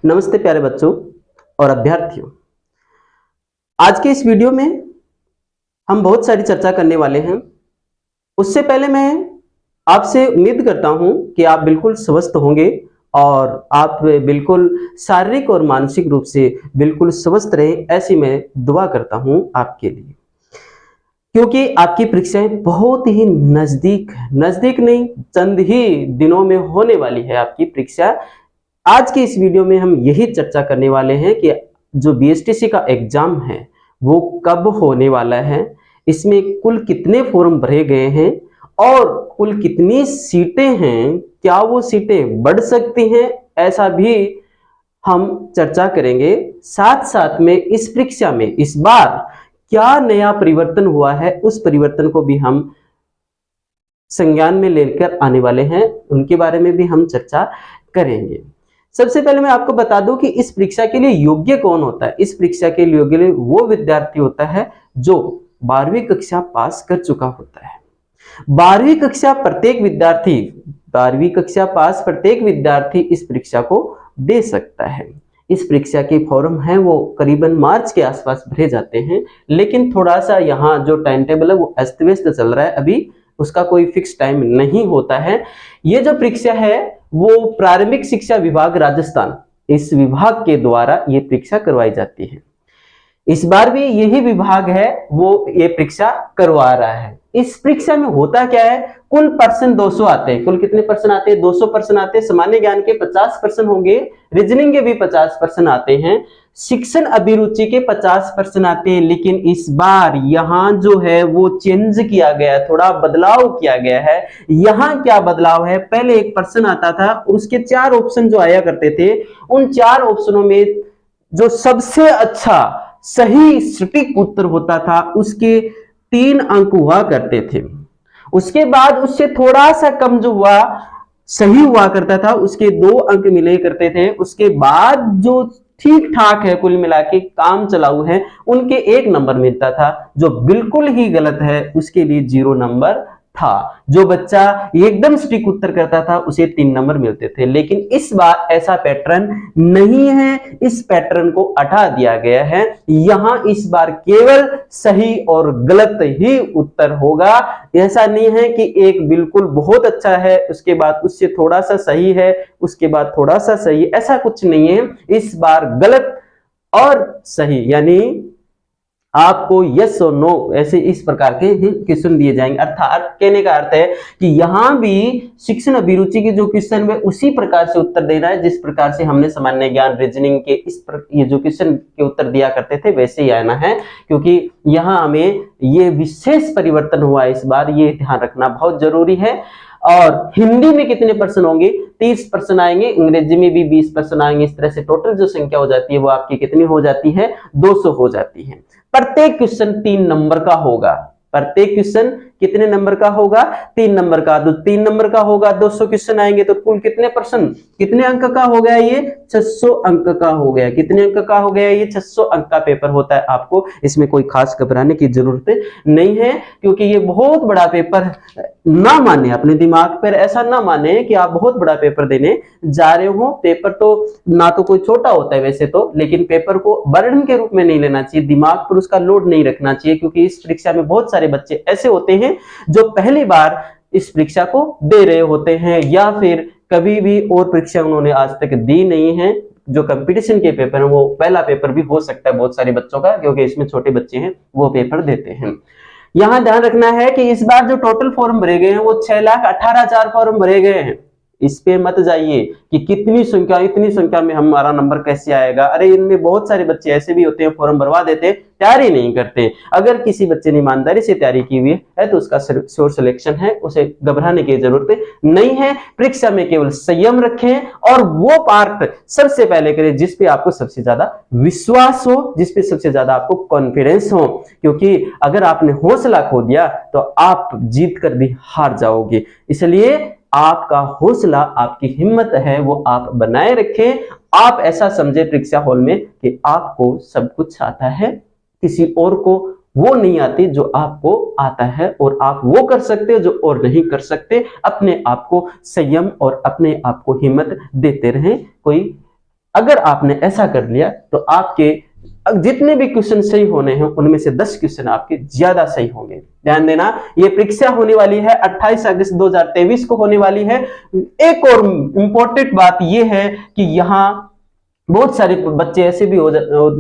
नमस्ते प्यारे बच्चों और अभ्यर्थियों। आज के इस वीडियो में हम बहुत सारी चर्चा करने वाले हैं। उससे पहले मैं आपसे उम्मीद करता हूं कि आप बिल्कुल स्वस्थ होंगे और आप बिल्कुल शारीरिक और मानसिक रूप से बिल्कुल स्वस्थ रहें, ऐसी मैं दुआ करता हूं आपके लिए, क्योंकि आपकी परीक्षाएं बहुत ही नजदीक नहीं, चंद ही दिनों में होने वाली है आपकी परीक्षा। आज के इस वीडियो में हम यही चर्चा करने वाले हैं कि जो बीएसटीसी का एग्जाम है वो कब होने वाला है, इसमें कुल कितने फॉर्म भरे गए हैं और कुल कितनी सीटें हैं, क्या वो सीटें बढ़ सकती हैं, ऐसा भी हम चर्चा करेंगे। साथ साथ में इस परीक्षा में इस बार क्या नया परिवर्तन हुआ है, उस परिवर्तन को भी हम संज्ञान में लेकर आने वाले हैं, उनके बारे में भी हम चर्चा करेंगे। सबसे पहले मैं आपको बता दूं कि इस परीक्षा के लिए योग्य कौन होता है। इस परीक्षा के लिए योग्य वो विद्यार्थी होता है जो 12वीं कक्षा पास कर चुका होता है। 12वीं कक्षा पास प्रत्येक विद्यार्थी इस परीक्षा को दे सकता है। इस परीक्षा के फॉर्म हैं वो करीबन मार्च के आसपास भरे जाते हैं, लेकिन थोड़ा सा यहाँ जो टाइम टेबल है वो अस्त व्यस्त चल रहा है, अभी उसका कोई फिक्स टाइम नहीं होता है। ये जो परीक्षा है वो प्रारंभिक शिक्षा विभाग राजस्थान, इस विभाग के द्वारा ये परीक्षा करवाई जाती है। इस बार भी यही विभाग है वो ये परीक्षा करवा रहा है। इस परीक्षा में होता क्या है, कुल पर्सन 200 आते हैं। कुल कितने पर्सन आते हैं? 200 पर्सन आते हैं। सामान्य ज्ञान के 50 पर्सन होंगे, रीजनिंग के भी 50 पर्सन आते हैं, शिक्षण अभिरुचि के 50 पर्सन आते हैं। लेकिन इस बार यहाँ जो है वो चेंज किया गया है, थोड़ा बदलाव किया गया है। यहाँ क्या बदलाव है, पहले एक पर्सन आता था, उसके 4 ऑप्शन जो आया करते थे, उन 4 ऑप्शनों में जो सबसे अच्छा सही सटीक उत्तर होता था उसके 3 अंक हुआ करते थे। उसके बाद उससे थोड़ा सा कम जो हुआ सही हुआ करता था उसके 2 अंक मिले करते थे। उसके बाद जो ठीक ठाक है, कुल मिला के काम चलाऊ है, उनके 1 नंबर मिलता था। जो बिल्कुल ही गलत है उसके लिए 0 नंबर था। जो बच्चा एकदम सटीक उत्तर करता था उसे 3 नंबर मिलते थे। लेकिन इस बार ऐसा पैटर्न नहीं है, इस पैटर्न को हटा दिया गया है। यहां इस बार केवल सही और गलत ही उत्तर होगा। ऐसा नहीं है कि एक बिल्कुल बहुत अच्छा है, उसके बाद उससे थोड़ा सा सही है, उसके बाद थोड़ा सा सही, ऐसा कुछ नहीं है। इस बार गलत और सही यानी आपको यस और नो ऐसे इस प्रकार के क्वेश्चन दिए जाएंगे। अर्थात कहने का अर्थ है कि यहां भी शिक्षण अभिरुचि के जो क्वेश्चन है उसी प्रकार से उत्तर देना है जिस प्रकार से हमने सामान्य ज्ञान रीजनिंग के ये जो क्वेश्चन के उत्तर दिया करते थे वैसे ही आना है, क्योंकि यहां हमें ये विशेष परिवर्तन हुआ इस बार, ये ध्यान रखना बहुत जरूरी है। और हिंदी में कितने पर्सन होंगे? 30 पर्सन आएंगे, अंग्रेजी में भी 20 पर्सन आएंगे। इस तरह से टोटल जो संख्या हो जाती है वो आपकी कितनी हो जाती है? 200 हो जाती है। प्रत्येक क्वेश्चन 3 नंबर का होगा। प्रत्येक क्वेश्चन कितने नंबर का होगा? 3 नंबर का। तो 3 नंबर का होगा, 200 क्वेश्चन आएंगे तो कुल कितने पर्सन, कितने अंक का हो गया? ये 600 अंक का हो गया। कितने अंक का हो गया? ये 600 अंक का पेपर होता है। आपको इसमें कोई खास घबराने की जरूरत नहीं है, क्योंकि ये बहुत बड़ा पेपर ना माने, अपने दिमाग पर ऐसा ना माने कि आप बहुत बड़ा पेपर देने जा रहे हो। पेपर तो ना तो कोई छोटा होता है वैसे तो, लेकिन पेपर को बर्डन के रूप में नहीं लेना चाहिए, दिमाग पर उसका लोड नहीं रखना चाहिए, क्योंकि इस परीक्षा में बहुत सारे बच्चे ऐसे होते हैं जो पहली बार इस परीक्षा को दे रहे होते हैं या फिर कभी भी और परीक्षा उन्होंने आज तक दी नहीं है। जो कंपटीशन के पेपर है वो पहला पेपर भी हो सकता है बहुत सारे बच्चों का, क्योंकि इसमें छोटे बच्चे हैं वो पेपर देते हैं। यहां ध्यान रखना है कि इस बार जो टोटल फॉर्म भरे गए हैं वो 6,18,000 फॉर्म भरे गए हैं। इस पे मत जाइए कि कितनी संख्या, इतनी संख्या में हमारा नंबर कैसे आएगा। अरे इनमें बहुत सारे बच्चे ऐसे भी होते हैं फॉर्म भरवा देते, तैयारी नहीं करते। अगर किसी बच्चे ने ईमानदारी से तैयारी की हुई है तो उसका श्योर सिलेक्शन है, उसे घबराने की जरूरत नहीं है। परीक्षा में केवल संयम रखें और वो पार्ट सबसे पहले करें जिस पे आपको सबसे ज्यादा विश्वास हो, जिस पे सबसे ज्यादा आपको कॉन्फिडेंस हो, क्योंकि अगर आपने हौसला खो दिया तो आप जीत कर भी हार जाओगे। इसलिए आपका हौसला, आपकी हिम्मत है वो आप बनाए रखें। आप ऐसा समझे परीक्षा हॉल में कि आपको सब कुछ आता है, किसी और को वो नहीं आती जो आपको आता है, और आप वो कर सकते हो जो और नहीं कर सकते। अपने आप को संयम और अपने आप को हिम्मत देते रहें। कोई अगर आपने ऐसा कर लिया तो आपके जितने भी क्वेश्चन सही होने हैं उनमें से 10 क्वेश्चन आपके ज्यादा सही होंगे। ध्यान देना, ये परीक्षा होने वाली है 28 अगस्त 2023 को होने वाली है। एक और इंपॉर्टेंट बात ये है कि यहाँ बहुत सारे बच्चे ऐसे भी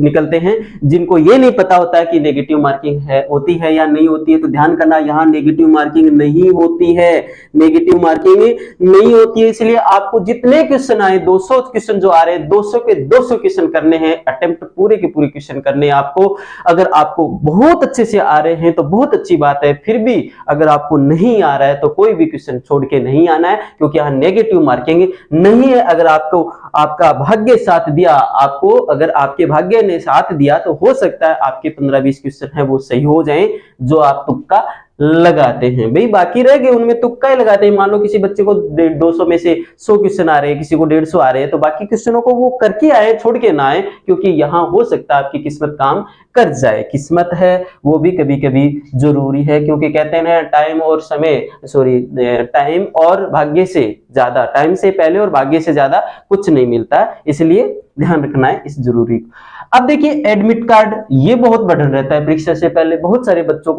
निकलते हैं जिनको ये नहीं पता होता है कि नेगेटिव मार्किंग है होती है या नहीं होती है। तो ध्यान करना, यहाँ नेगेटिव मार्किंग नहीं होती है, नेगेटिव मार्किंग नहीं होती है। इसलिए आपको जितने क्वेश्चन आए, 200 क्वेश्चन जो आ रहे हैं, 200 के 200 क्वेश्चन करने हैं, अटेम्प्ट पूरे के पूरे क्वेश्चन करने हैं आपको। अगर आपको बहुत अच्छे से आ रहे हैं तो बहुत अच्छी बात है, फिर भी अगर आपको नहीं आ रहा है तो कोई भी क्वेश्चन छोड़ के नहीं आना है, क्योंकि यहाँ नेगेटिव मार्किंग नहीं है। अगर आपको आपका भाग्य साथ दिया, आपको अगर आपके भाग्य ने साथ दिया तो हो सकता है आपके 15-20 क्वेश्चन है वो सही हो जाएं जो आप तुक्का लगाते हैं। भाई बाकी रह गए उनमें तुक्का ही लगाते हैं। मान लो किसी बच्चे को 200 में से 100 क्वेश्चन आ रहे हैं, किसी को 150 आ रहे हैं, तो बाकी क्वेश्चनों को वो करके आए, छोड़ के ना आए, क्योंकि यहाँ हो सकता है आपकी किस्मत काम कर जाए। किस्मत है वो भी कभी कभी जरूरी है, क्योंकि कहते हैं ना टाइम और भाग्य से ज्यादा, टाइम से पहले और भाग्य से ज्यादा कुछ नहीं मिलता, इसलिए ध्यान रखना है इस जरूरी। अब देखिए एडमिट कार्ड, ये बहुत बर्डन रहता है परीक्षा से पहले। बहुत सारे बच्चों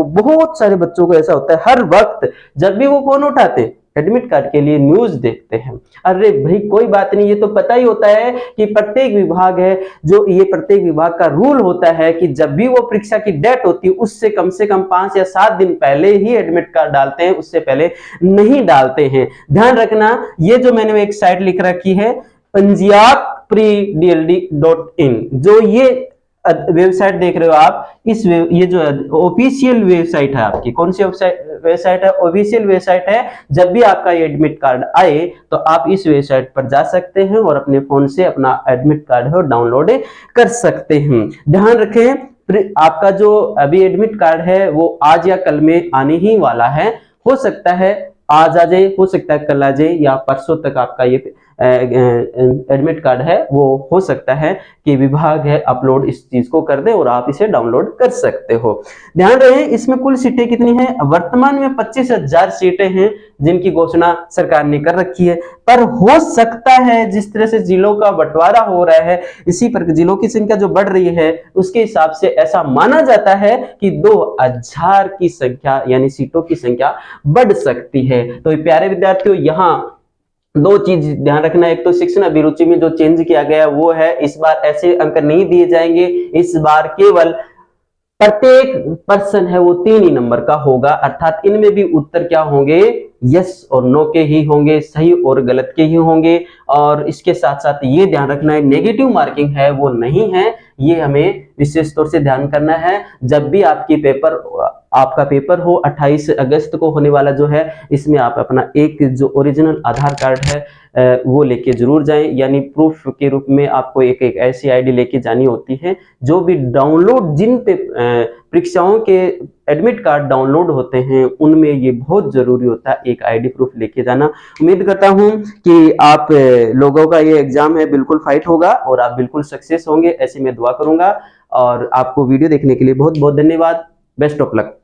को ऐसा होता है, हर वक्त जब भी वो फोन उठाते एडमिट कार्ड के लिए न्यूज देखते हैं। अरे भाई कोई बात नहीं, ये तो पता ही होता है कि प्रत्येक विभाग है जो, ये प्रत्येक विभाग का रूल होता है कि जब भी वो परीक्षा की डेट होती है उससे कम से कम 5 या 7 दिन पहले ही एडमिट कार्ड डालते हैं, उससे पहले नहीं डालते हैं। ध्यान रखना, ये जो मैंने एक साइट लिख रखी है पंजाब pre-dld.in, जो ये वेबसाइट देख रहे हो आप, ये जो ऑफिशियल वेबसाइट है आपकी, कौन सी वेबसाइट है? ऑफिशियल वेबसाइट है। जब भी आपका ये एडमिट कार्ड आए तो आप इस वेबसाइट पर जा सकते हैं और अपने फोन से अपना एडमिट कार्ड है डाउनलोड कर सकते हैं। ध्यान रखें, आपका जो अभी एडमिट कार्ड है वो आज या कल में आने ही वाला है। हो सकता है आज आ जाए, हो सकता है कल आ जाए, या परसों तक आपका ये एडमिट कार्ड है वो हो सकता है कि विभाग है अपलोड इस चीज को कर दे और आप इसे डाउनलोड कर सकते हो। ध्यान रहे इसमें कुल सीटें कितनी हैं? वर्तमान में 25,000 सीटें हैं जिनकी घोषणा सरकार ने कर रखी है, पर हो सकता है जिस तरह से जिलों का बंटवारा हो रहा है, इसी पर जिलों की संख्या जो बढ़ रही है उसके हिसाब से ऐसा माना जाता है कि 2000 की संख्या यानी सीटों की संख्या बढ़ सकती है। तो प्यारे विद्यार्थियों, यहाँ 2 चीज ध्यान रखना, एक तो शिक्षण अभिरुचि में जो चेंज किया गया वो है, इस बार ऐसे अंक नहीं दिए जाएंगे, इस बार केवल प्रत्येक पर्सन है वो 3 ही नंबर का होगा, अर्थात इनमें भी उत्तर क्या होंगे? यस और नो के ही होंगे, सही और गलत के ही होंगे। और इसके साथ साथ ये ध्यान रखना है नेगेटिव मार्किंग है वो नहीं है, ये हमें विशेष तौर से ध्यान करना है। जब भी आपका पेपर हो 28 अगस्त को होने वाला जो है, इसमें आप अपना एक जो ओरिजिनल आधार कार्ड है वो लेके जरूर जाएं, यानी प्रूफ के रूप में आपको एक ऐसी आईडी लेके जानी होती है जो भी डाउनलोड, जिन पे परीक्षाओं के एडमिट कार्ड डाउनलोड होते हैं उनमें ये बहुत जरूरी होता है, एक आईडी प्रूफ लेके जाना। उम्मीद करता हूं कि आप लोगों का ये एग्जाम है बिल्कुल फाइट होगा और आप बिल्कुल सक्सेस होंगे, ऐसे मैं दुआ करूंगा। और आपको वीडियो देखने के लिए बहुत बहुत धन्यवाद। Best of luck.